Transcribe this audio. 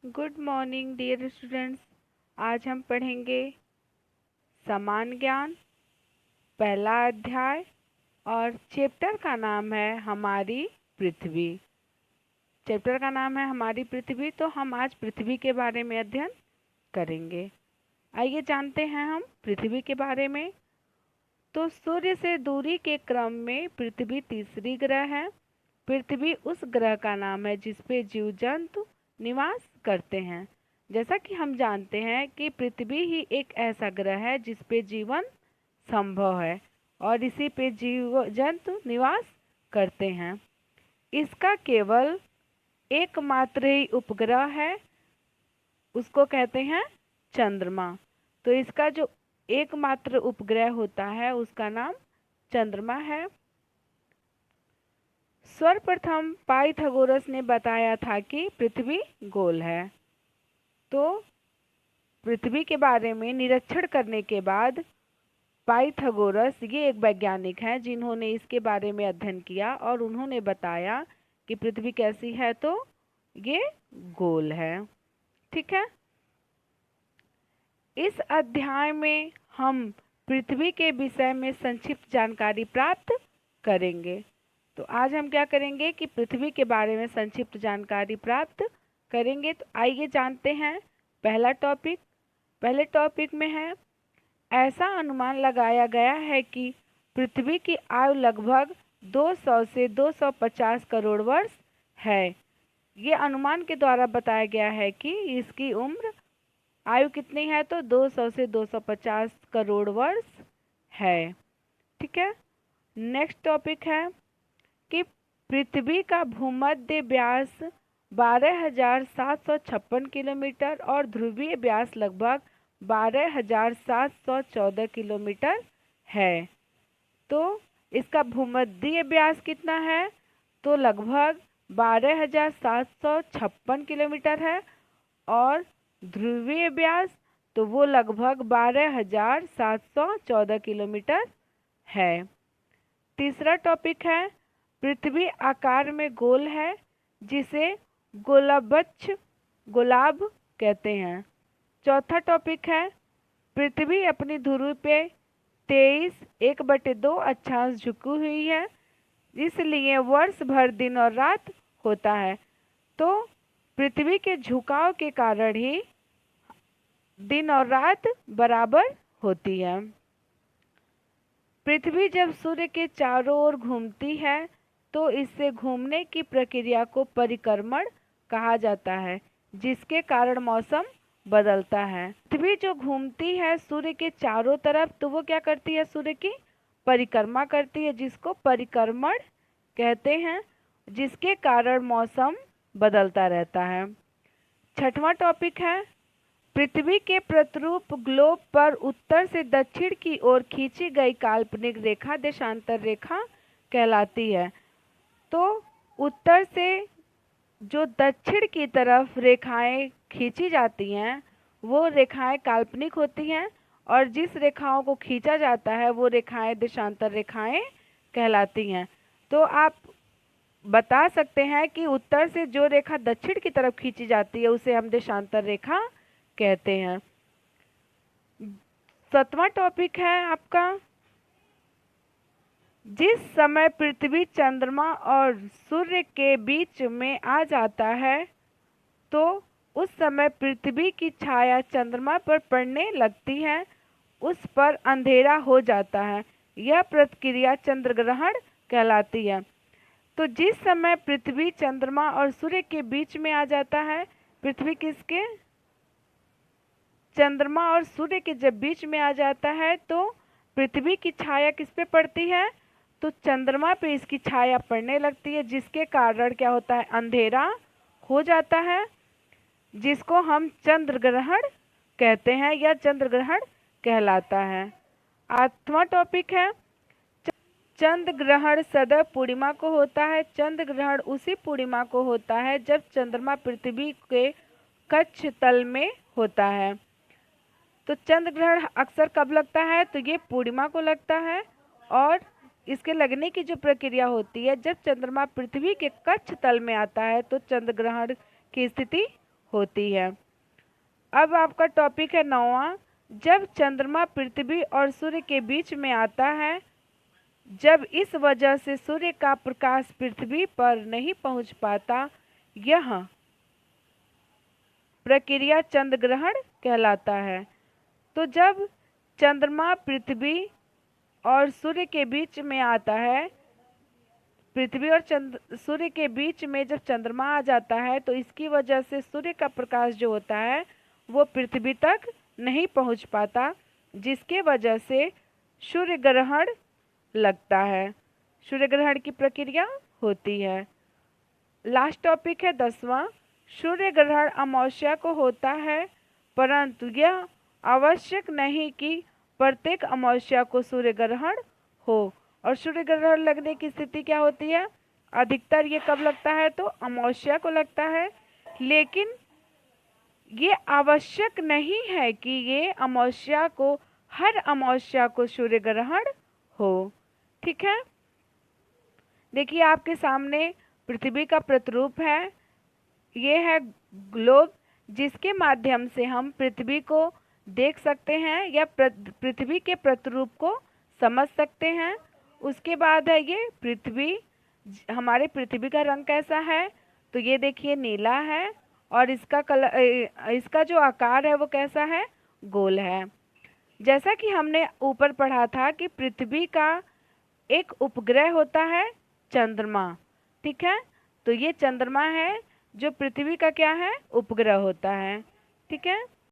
Good morning dear students. आज हम पढ़ेंगे समान ज्ञान पहला अध्याय और चैप्टर का नाम है हमारी पृथ्वी। चैप्टर का नाम है हमारी पृथ्वी, तो हम आज पृथ्वी के बारे में अध्ययन करेंगे। आइए जानते हैं हम पृथ्वी के बारे में। तो सूर्य से दूरी के क्रम में पृथ्वी तीसरी ग्रह है। पृथ्वी उस ग्रह का नाम है जिस पे जीव जंतु निवास करते हैं। जैसा कि हम जानते हैं कि पृथ्वी ही एक ऐसा ग्रह है जिस पे जीवन संभव है और इसी पे जीव जंतु निवास करते हैं। इसका केवल एकमात्र ही उपग्रह है, उसको कहते हैं चंद्रमा। तो इसका जो एकमात्र उपग्रह होता है उसका नाम चंद्रमा है। सर्वप्रथम पाइथागोरस ने बताया था कि पृथ्वी गोल है। तो पृथ्वी के बारे में निरीक्षण करने के बाद पाइथागोरस ये एक वैज्ञानिक हैं जिन्होंने इसके बारे में अध्ययन किया और उन्होंने बताया कि पृथ्वी कैसी है, तो ये गोल है। ठीक है। इस अध्याय में हम पृथ्वी के विषय में संक्षिप्त जानकारी प्राप्त करेंगे। तो आज हम क्या करेंगे कि पृथ्वी के बारे में संक्षिप्त जानकारी प्राप्त करेंगे। तो आइए जानते हैं पहला टॉपिक। पहले टॉपिक में है ऐसा अनुमान लगाया गया है कि पृथ्वी की आयु लगभग 200 से 250 करोड़ वर्ष है। ये अनुमान के द्वारा बताया गया है कि इसकी उम्र आयु कितनी है, तो 200 से 250 करोड़ वर्ष है। ठीक है। नेक्स्ट टॉपिक है कि पृथ्वी का भूमध्य व्यास 12,756 किलोमीटर और ध्रुवीय व्यास लगभग 12,714 किलोमीटर है। तो इसका भूमध्य व्यास कितना है, तो लगभग 12,756 किलोमीटर है और ध्रुवीय व्यास तो वो लगभग 12,714 किलोमीटर है। तीसरा टॉपिक है पृथ्वी आकार में गोल है जिसे गोलाब कहते हैं। चौथा टॉपिक है पृथ्वी अपनी ध्रुव पे 23 1/2 अक्षांश झुकी हुई है, इसलिए वर्ष भर दिन और रात होता है। तो पृथ्वी के झुकाव के कारण ही दिन और रात बराबर होती है। पृथ्वी जब सूर्य के चारों ओर घूमती है तो इससे घूमने की प्रक्रिया को परिक्रमण कहा जाता है, जिसके कारण मौसम बदलता है। पृथ्वी जो घूमती है सूर्य के चारों तरफ, तो वो क्या करती है, सूर्य की परिक्रमा करती है, जिसको परिक्रमण कहते हैं, जिसके कारण मौसम बदलता रहता है। छठवां टॉपिक है पृथ्वी के प्रतिरूप ग्लोब पर उत्तर से दक्षिण की ओर खींची गई काल्पनिक रेखा देशांतर रेखा कहलाती है। तो उत्तर से जो दक्षिण की तरफ रेखाएं खींची जाती हैं वो रेखाएं काल्पनिक होती हैं और जिस रेखाओं को खींचा जाता है वो रेखाएं देशांतर रेखाएं कहलाती हैं। तो आप बता सकते हैं कि उत्तर से जो रेखा दक्षिण की तरफ खींची जाती है उसे हम देशांतर रेखा कहते हैं। 7वां टॉपिक है आपका जिस समय पृथ्वी चंद्रमा और सूर्य के बीच में आ जाता है तो उस समय पृथ्वी की छाया चंद्रमा पर पड़ने लगती है, उस पर अंधेरा हो जाता है। यह प्रक्रिया चंद्र ग्रहण कहलाती है। तो जिस समय पृथ्वी चंद्रमा और सूर्य के बीच में आ जाता है, पृथ्वी किसके, चंद्रमा और सूर्य के जब बीच में आ जाता है तो पृथ्वी की छाया किस पे पड़ती है, तो चंद्रमा पे इसकी छाया पड़ने लगती है, जिसके कारण क्या होता है, अंधेरा हो जाता है, जिसको हम चंद्र ग्रहण कहते हैं या चंद्र ग्रहण कहलाता है। 8वां टॉपिक है चंद्र ग्रहण सदैव पूर्णिमा को होता है। चंद्र ग्रहण उसी पूर्णिमा को होता है जब चंद्रमा पृथ्वी के कक्ष तल में होता है। तो चंद्र ग्रहण अक्सर कब लगता है, तो ये पूर्णिमा को लगता है और इसके लगने की जो प्रक्रिया होती है जब चंद्रमा पृथ्वी के कक्ष तल में आता है तो चंद्र ग्रहण की स्थिति होती है। अब आपका टॉपिक है 9वां, जब चंद्रमा पृथ्वी और सूर्य के बीच में आता है, जब इस वजह से सूर्य का प्रकाश पृथ्वी पर नहीं पहुंच पाता, यह प्रक्रिया चंद्र ग्रहण कहलाता है। तो जब चंद्रमा पृथ्वी और सूर्य के बीच में आता है, पृथ्वी और सूर्य के बीच में जब चंद्रमा आ जाता है तो इसकी वजह से सूर्य का प्रकाश जो होता है वो पृथ्वी तक नहीं पहुंच पाता, जिसके वजह से सूर्य ग्रहण लगता है, सूर्य ग्रहण की प्रक्रिया होती है। लास्ट टॉपिक है 10वां, सूर्य ग्रहण अमावस्या को होता है, परंतु यह आवश्यक नहीं कि प्रत्येक अमावस्या को सूर्य ग्रहण हो। और सूर्य ग्रहण लगने की स्थिति क्या होती है, अधिकतर ये कब लगता है तो अमावस्या को लगता है, लेकिन ये आवश्यक नहीं है कि ये अमावस्या को, हर अमावस्या को सूर्य ग्रहण हो। ठीक है, देखिए आपके सामने पृथ्वी का प्रतिरूप है, ये है ग्लोब, जिसके माध्यम से हम पृथ्वी को देख सकते हैं या पृथ्वी के प्रतिरूप को समझ सकते हैं। उसके बाद है ये पृथ्वी, हमारे पृथ्वी का रंग कैसा है तो ये देखिए नीला है, और इसका कलर, इसका जो आकार है वो कैसा है, गोल है। जैसा कि हमने ऊपर पढ़ा था कि पृथ्वी का एक उपग्रह होता है चंद्रमा। ठीक है, तो ये चंद्रमा है जो पृथ्वी का क्या है, उपग्रह होता है। ठीक है।